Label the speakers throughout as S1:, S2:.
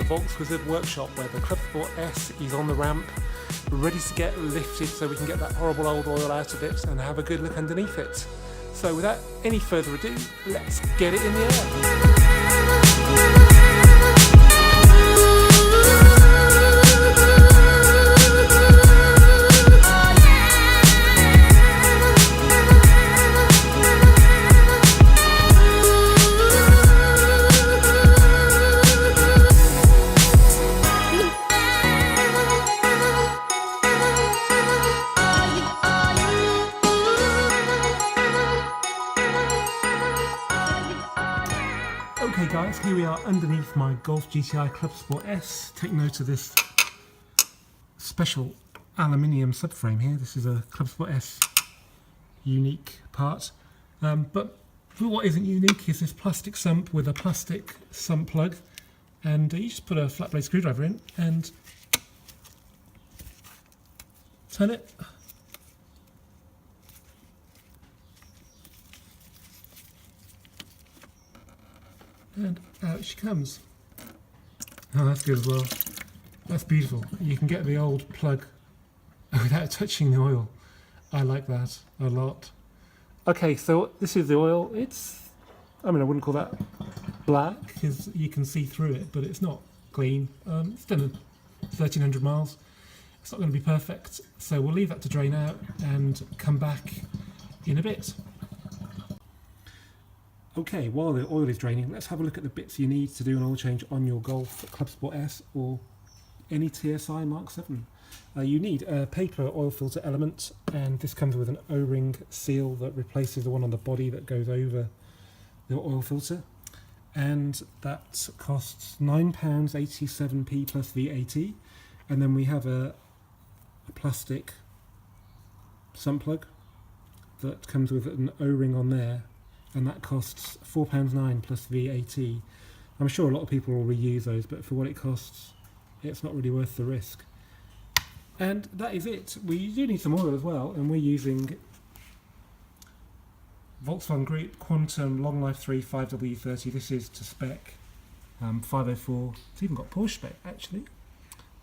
S1: VOLKSWIZARD workshop where the Clubsport S is on the ramp, ready to get lifted so we can get that horrible old oil out of it and have a good look underneath it. So without any further ado, let's get it in the air. Okay guys, here we are underneath my Golf GTI Clubsport S. Take note of this special aluminium subframe here. This is a Clubsport S unique part. But what isn't unique is this plastic sump with a plastic sump plug. And you just put a flat blade screwdriver in and turn it. And out she comes. Oh, that's good as well. That's beautiful. You can get the old plug without touching the oil. I like that a lot. Okay, so this is the oil. I wouldn't call that black because you can see through it, but it's not clean. It's done 1,300 miles. It's not going to be perfect, so we'll leave that to drain out and come back in a bit. Okay, while the oil is draining, let's have a look at the bits you need to do an oil change on your Golf Clubsport S or any TSI Mk7. You need a paper oil filter element, and this comes with an O-ring seal that replaces the one on the body that goes over the oil filter. And that costs £9.87p plus VAT. And then we have a plastic sump plug that comes with an O-ring on there, and that costs £4.09 plus VAT. I'm sure a lot of people will reuse those, but for what it costs, it's not really worth the risk. And that is it. We do need some oil as well, and we're using Volkswagen Group Quantum Long Life 3 5W30. This is to spec 504. It's even got Porsche spec actually.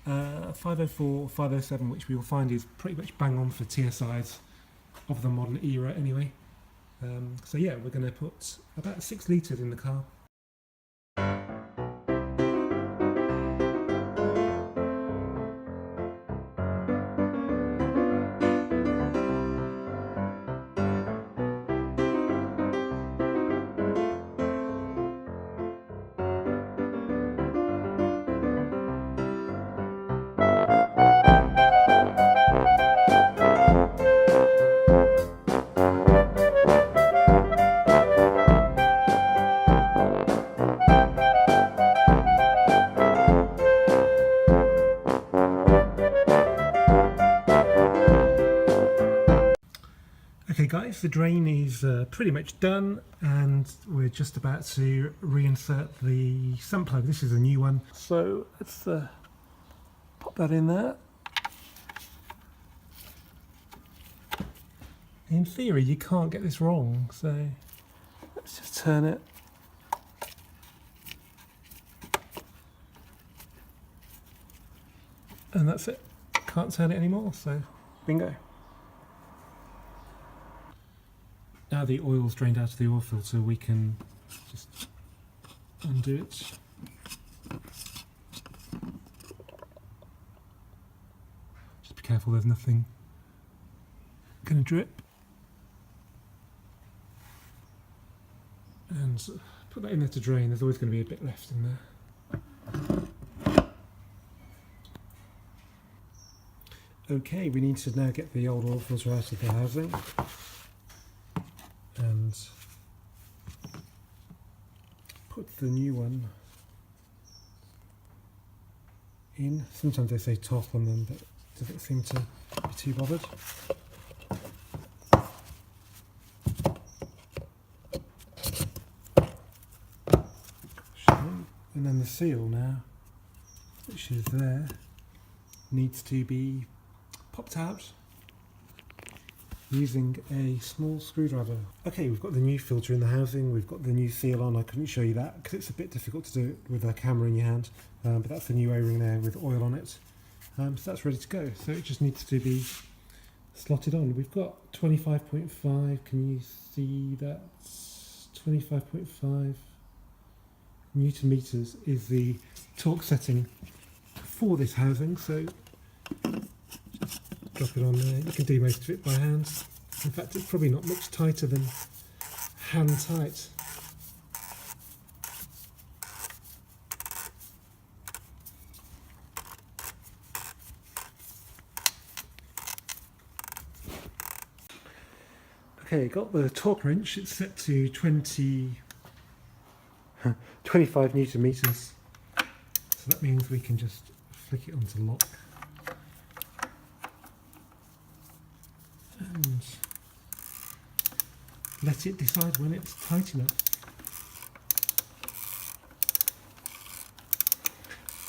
S1: 504, 507, which we will find is pretty much bang on for TSIs of the modern era anyway. So yeah, we're going to put about 6 litres in the car. Okay guys, the drain is pretty much done, and we're just about to reinsert the sump plug. This is a new one, so let's pop that in there. In theory you can't get this wrong, so let's just turn it. And that's it. Can't turn it anymore, so bingo. Now the oil's drained out of the oil filter, we can just undo it. Just be careful there's nothing going to drip. And put that in there to drain. There's always going to be a bit left in there. Okay, we need to now get the old oil filter out of the housing. And put the new one in. Sometimes they say top on them, but doesn't seem to be too bothered. And then the seal now, which is there, needs to be popped out. using a small screwdriver. Okay, we've got the new filter in the housing, we've got the new seal on. I couldn't show you that because it's a bit difficult to do it with a camera in your hand, but that's the new O-ring there with oil on it. So that's ready to go, so it just needs to be slotted on. We've got 25.5, can you see that? 25.5 Newton meters is the torque setting for this housing, so just drop it on there. You can do most of it by hand. In fact, it's probably not much tighter than hand tight. Okay, got the torque wrench. It's set to 25 Newton meters. So that means we can just flick it onto lock. And let it decide when it's tight enough.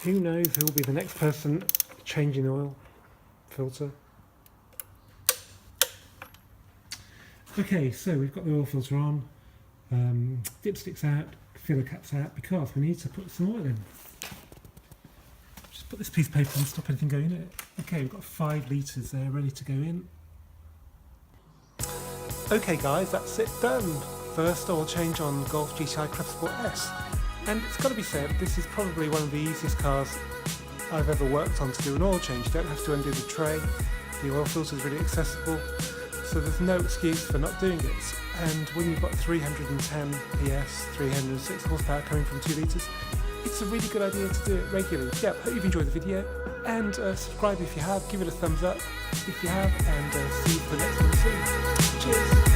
S1: Who knows who will be the next person changing the oil filter. Okay, so we've got the oil filter on, dipsticks out, filler caps out, because we need to put some oil in. Just put this piece of paper and stop anything going in it. Okay, we've got 5 litres there ready to go in. Okay guys, that's it done. First oil change on Golf GTI R Clubsport S. And it's got to be said, this is probably one of the easiest cars I've ever worked on to do an oil change. You don't have to undo the tray, the oil filter is really accessible. So there's no excuse for not doing it. And when you've got 310 PS, 306 horsepower coming from 2 litres, it's a really good idea to do it regularly. Yeah, hope you've enjoyed the video, and subscribe if you have, give it a thumbs up if you have, and see you for the next one soon. Cheers!